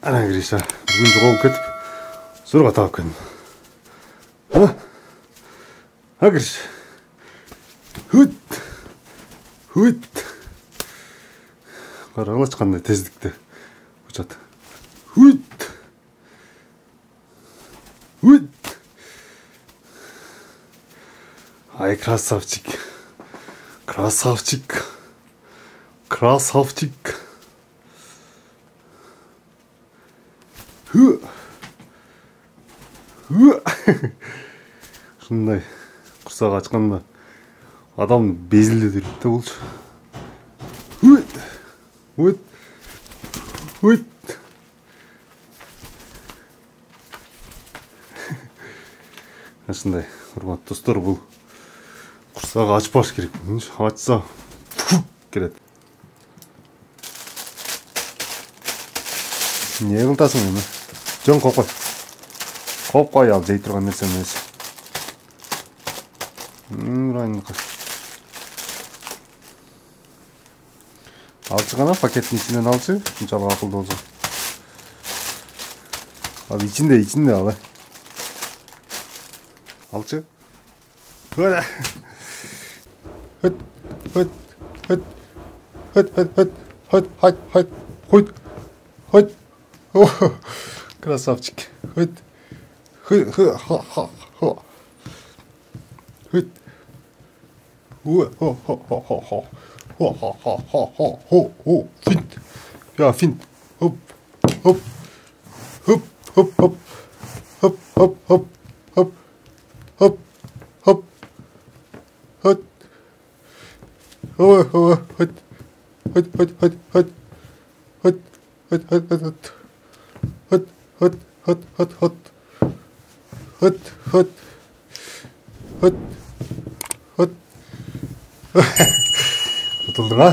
Ана Гриша, бүгін жоғалып кетіп, зорға тауып келдім. Гриш. Хүт. Қарағылач қандай тездікті ұшады. Хүт. Ай, красавчик. Шындай құрсақ ашқанда адам безілді дүріпті болшы. Шындай құрметті достар, бұл құрсақ ашпаш керек. Açsa келеді. Не қылтасың мені? Жөн қоп қой. Қоп қой, ал жей тұрған нәрсем емес. Алшы ғана пакеттің ішінен алшы, мұншалық ақылды болсын. Ал içinde ал. Алшы. Хоть. Красавчик. Хоть. Финт. Ja, fint. Hopp. Tutuldu ha?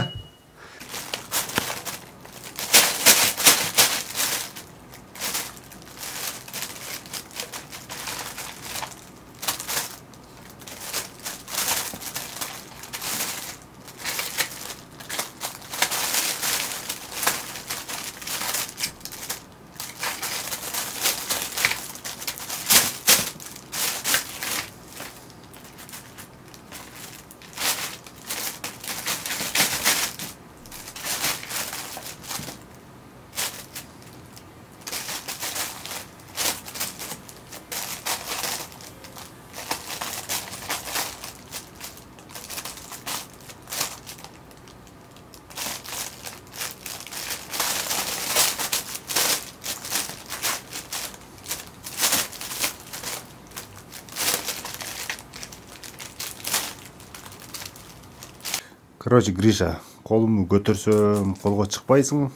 Короче, Гриша, қолымды көтерсем, қолға шықпайсың.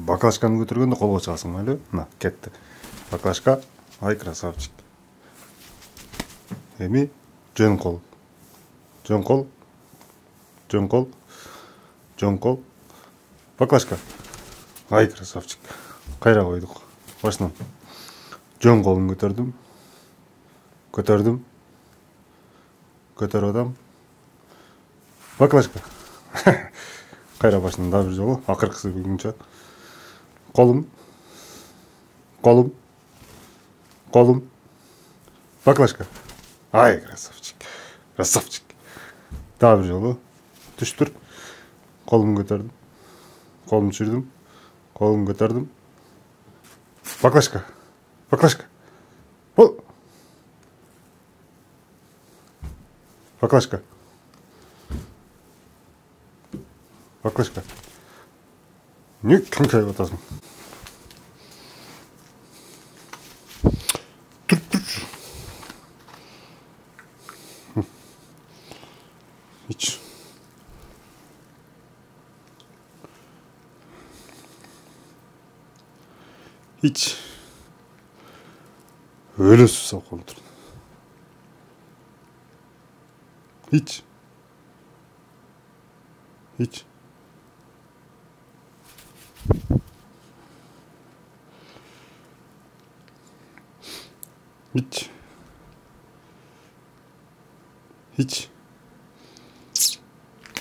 Баклажканы көтергенде қолға шығасың, әлі? На, кетті. Баклажка, ай, красавчик. Эми, жөн қол. Баклажка. Ай, красавчик. Қайра қойдық. Башынан. Жөн қолын көтердім. Көтер адам. Баклажка. Қайра башынан да бір жолы. Ақырқысы бүгінше. Қолым. Баклажка. Ай, красавчик. Да бір жолы. Түштір. Қолым көтердім. Қолым түсірдім. Қолым көтердім. Баклажка. Баклажка. Не кім атасың? Hiç. Öyle susam kontrol. Hiç.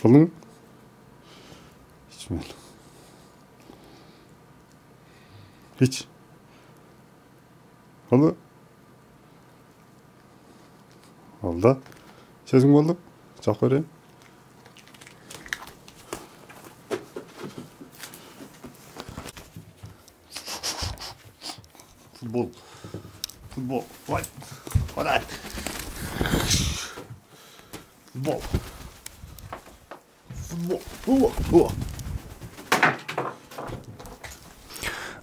Oğlum. Hiç mi? İç. Oldu. Oldu. Sözün oldu. Çok vereyim. Futbol. Futbol. Vay. Hadi. Futbol. Futbol.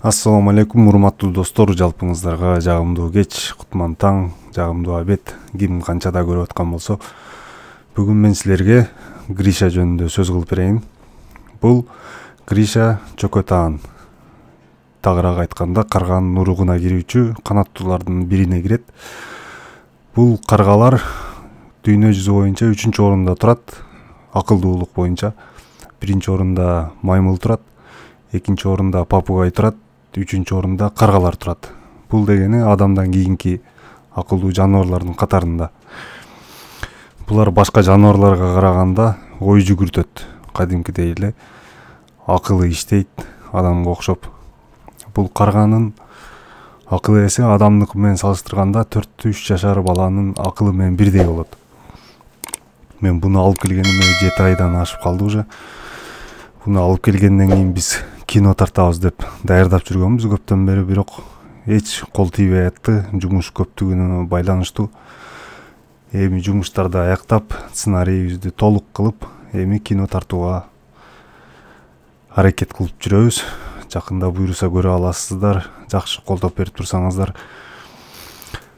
Ассаламу алейкум, урматтуу достор, жалпыңыздарга жагымдуу кеч, кутман таң, жагымдуу абет, ким канчада көрүп аткан болсо. Бүгүн мен силерге Гриша жөнүндө сөз кылып берейин. Бул Гриша Чөкөтаан. Тагыраак айтканда, карганын уругуна кирүүчү канаттуулардын бирине кирет. Бул каргалар дүйнө жүзү боюнча 3-орунда турат, акылдуулук боюнча. 1-орунда маймыл турат, 2-орунда папугай турат, 3-орунда каргалар турат. Бул дегени адамдан кийинки акылдуу жаныбарлардын катарында. Булар башка жаныбарларга караганда ой жүгүртөт, кадимкидей эле акылы иштейт адамга окшоп. Бул карганын акыл эси адамдыкы менен салыштырганда 4-3 жашар баланын акылы менен бирдей болот. Мен буну алып келгениме 7 айдан ашып калды уже. Буну алып келгенден кийин биз кино тартабыз деп даярдап жүргөнбүз көптөн бери, бирок эч кол тийбей атты, жумуш көптүгүнө байланыштуу. Эми жумуштарды аяктап, сценарийибизди толук кылып, эми кино тартууга аракет кылып жүрөбүз. Жакында буйруса көрө аласыздар, жакшы колдоп берип турсаңыздар.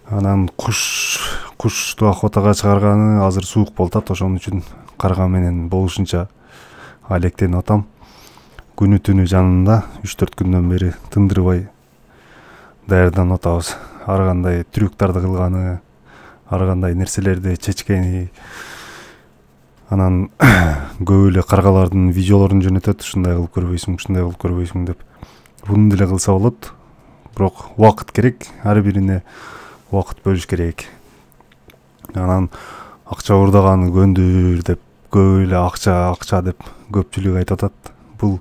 Анан кушту охотага чыгарганы азыр суук болуп атат, ошон үчүн карга менен болушунча алектенип атам. Күнү түнү жанында 3-4 күндөн бери тындырбай даярданып атабыз. Ар кандай трюктарды кылганы, ар кандай нерселерди чечкени. Анан көп эле каргалардын видеолорун жөнөтөт, ушундай кылып көрбөйсүң, ушундай кылып көрбөйсүң деп. Буну деле кылса болот. Бирок убакыт керек, ар бирине убакыт бөлүш керек. Анан акча урдаганы көндүр деп, көп эле акча деп көпчүлүк айтып атат. Бул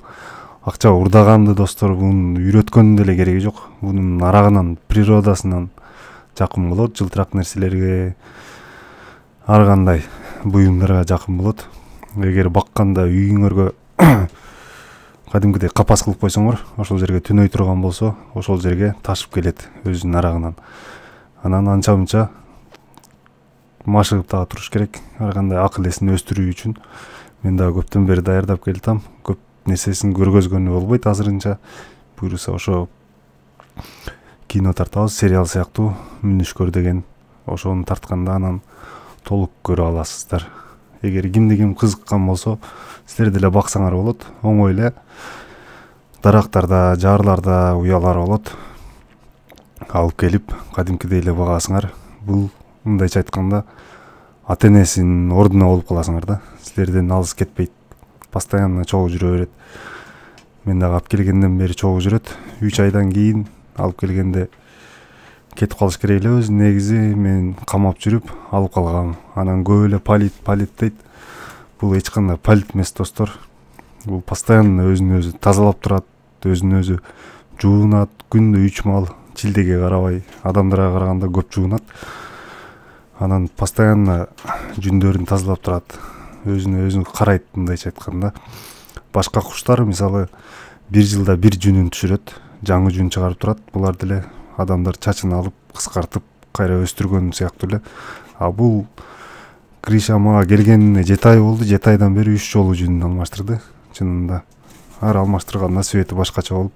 акча урдаганды достор, буну үйрөткөндүн деле кереги жок. Бунун арагынан, природасынан жакын болот, жылтырак нерселерге, ар кандай буюмдарга жакын болот. Эгер бакканда үйүңөргө кадимкидей капас кылып койсоңор, ошол жерге түнөй турган болсо, ошол жерге ташып келет өзүнүн арагынан. Анан анча-мынча машыгып дагы туруш керек, ар кандай акыл эсин өстүрүү үчүн. Мен дагы көптөн бери даярдап келатам. Көп нерсесин көргөзгөнү болбойт азырынча. Буюрса ошо кино тартабыз, сериал сыяктуу, Мүнүшкөр деген. Ошону тартканда анан толук көрө аласыздар. Эгер ким кызыккан болсо, силер деле баксаңар болот. Оңой эле дарактарда, жаарларда уялар болот. Алып келип, кадимкидей эле багасыңар. Бул мындайча айтканда ата-энесинин ордуна болуп каласыңар да. Силерден алыс кетпейт. Постоянно чогуу жүрө берет. Мен дагы алып келгенден бери чогуу жүрөт. 3 айдан кийин алып келгенде кетип калыш керек эле. Өзү негизи мен камап жүрүп алып калгам. Анан көп эле палит дейт. Бул эч кандай палит эмес достор. Бул постоянно өзүн өзү тазалап турат, өзүн өзү жуунат, күндө 3 мал, чилдеге карабай, адамдарга караганда көп жуунат. Анан постоянно жүндөрүн тазалап турат, өзүнө өзү карайт, мындайча айтканда. Башка куштар мисалы 1 жылда 1 жүнүн түшүрөт, жаңы жүн чыгарып турат. Булар деле адамдар чачын алып, кыскартып, кайра өстүргөн сыяктуу эле. А бул Гриша мага келгенине 7 ай болду. 7 айдан бери 3 жолу жүнүн алмаштырды. Чынында ар алмаштырганда свети башкача болуп,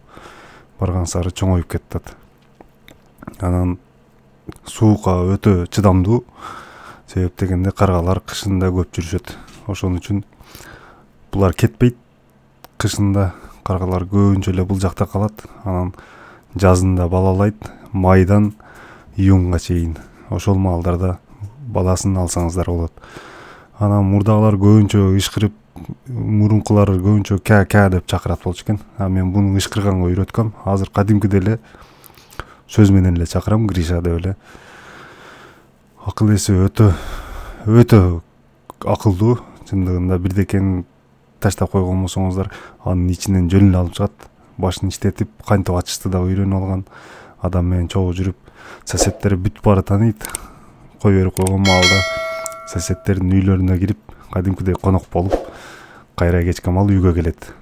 барган сары чоңоюп кетет. Анан суукка өтө чыдамдуу. Себеп дегенде каргалар кышында көп жүрүшөт. Ошон үчүн булар кетпейт. Кышында каргалар көбүнчө эле бул жакта калат. Анан жазында балалайт, майдан июнга чейин. Ошол маалдарда баласын алсаңыздар болот. Анан мурдагылар көбүнчө ышкырып, мурункулар көбүнчө ка деп чакырат болчу экен. А мен буну ышкырганга үйрөткөм. Азыр кадимкидей эле сөз менен эле чакырам, Гриша деп эле. Акыл эси өтө акылдуу. Чындыгында бирдекени таштап койгон болсоңуздар, анын ичинен жөн эле алып чыгат. башын иштетип кантип ачышты да үйрөнүп алган, адам менен чогуу жүрүп соседтер бүт баары тааныйт. Кой берип койгон маалда соседтердин үйлөрүнө кирип кадимкидей конок болуп, кайра кечке маал үйгө келет.